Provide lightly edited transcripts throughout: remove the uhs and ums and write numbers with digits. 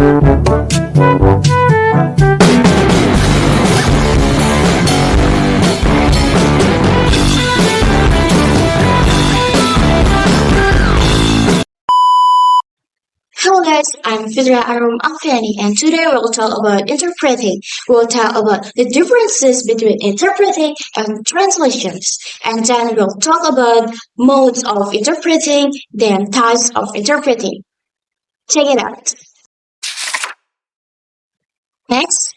Hello guys, I'm Fitria Arum Alfiani and today we'll talk about interpreting. We'll talk about the differences between interpreting and translations. And then we'll talk about modes of interpreting, then types of interpreting. Check it out. Next,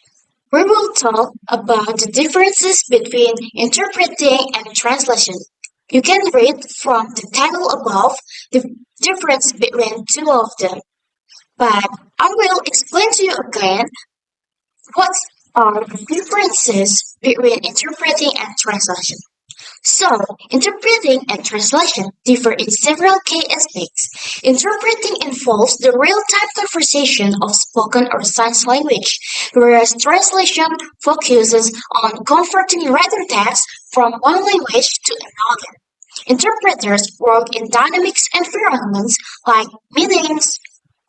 we will talk about the differences between interpreting and translation. You can read from the title above the difference between two of them. But I will explain to you again what are the differences between interpreting and translation. So, interpreting and translation differ in several key aspects. Interpreting involves the real-time conversation of spoken or sign language, whereas translation focuses on converting written text from one language to another. Interpreters work in dynamic environments like meetings,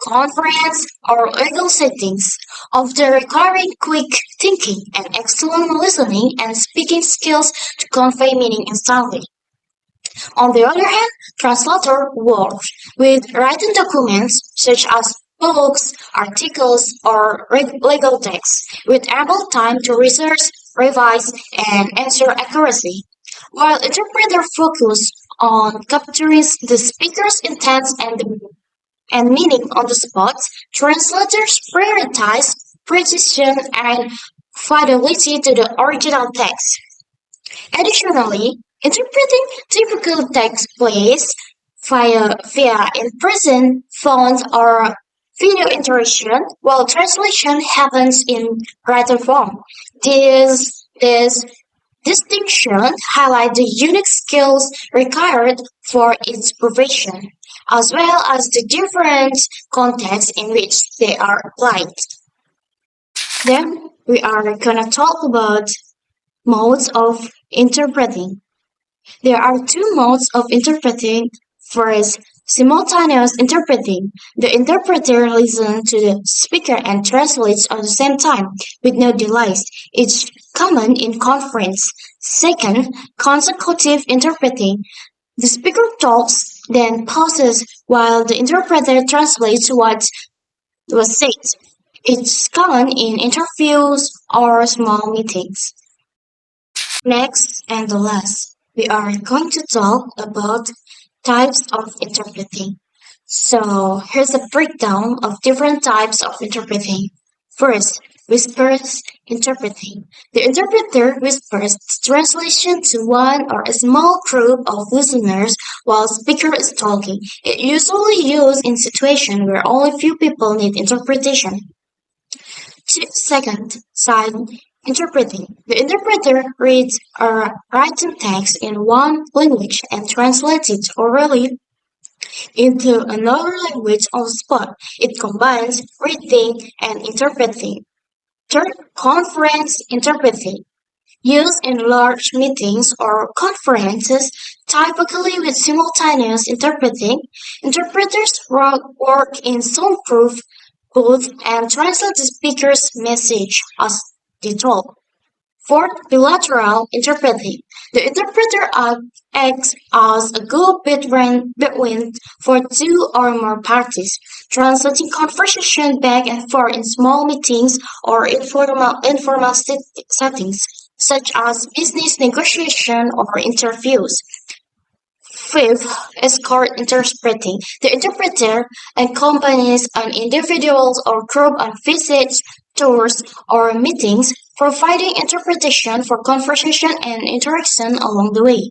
conference, or legal settings, often requiring quick thinking and excellent listening and speaking skills to convey meaning instantly. On the other hand, translator works with written documents such as books, articles, or legal texts, with ample time to research, revise, and ensure accuracy. While interpreters focus on capturing the speaker's intent and meaning on the spot, translators prioritize precision and fidelity to the original text. Additionally, interpreting typically takes place via in-person, phone, or video interaction, while translation happens in written form. This distinction highlights the unique skills required for its profession, as well as the different contexts in which they are applied. Then we are gonna talk about modes of interpreting. There are two modes of interpreting. First, simultaneous interpreting. The interpreter listens to the speaker and translates at the same time with no delays. It's common in conference. Second, consecutive interpreting. The speaker talks, then pauses while the interpreter translates what was said. It's common in interviews or small meetings. Next and the last, we are going to talk about types of interpreting. So here's a breakdown of different types of interpreting. First, whispers interpreting. The interpreter whispers translation to one or a small group of listeners while speaker is talking. It usually used in situations where only few people need interpretation. Second, sign interpreting. The interpreter reads a written text in one language and translates it orally into another language on the spot. It combines reading and interpreting. Third, conference interpreting. Used in large meetings or conferences, typically with simultaneous interpreting, interpreters work in soundproof booth and translate the speaker's message as they talk. Fourth, bilateral interpreting. The interpreter acts as a go-between for two or more parties, translating conversation back and forth in small meetings or informal settings, such as business negotiation or interviews. Fifth, escort interpreting. The interpreter accompanies an individual or group on visits, tours, or meetings, providing interpretation for conversation and interaction along the way.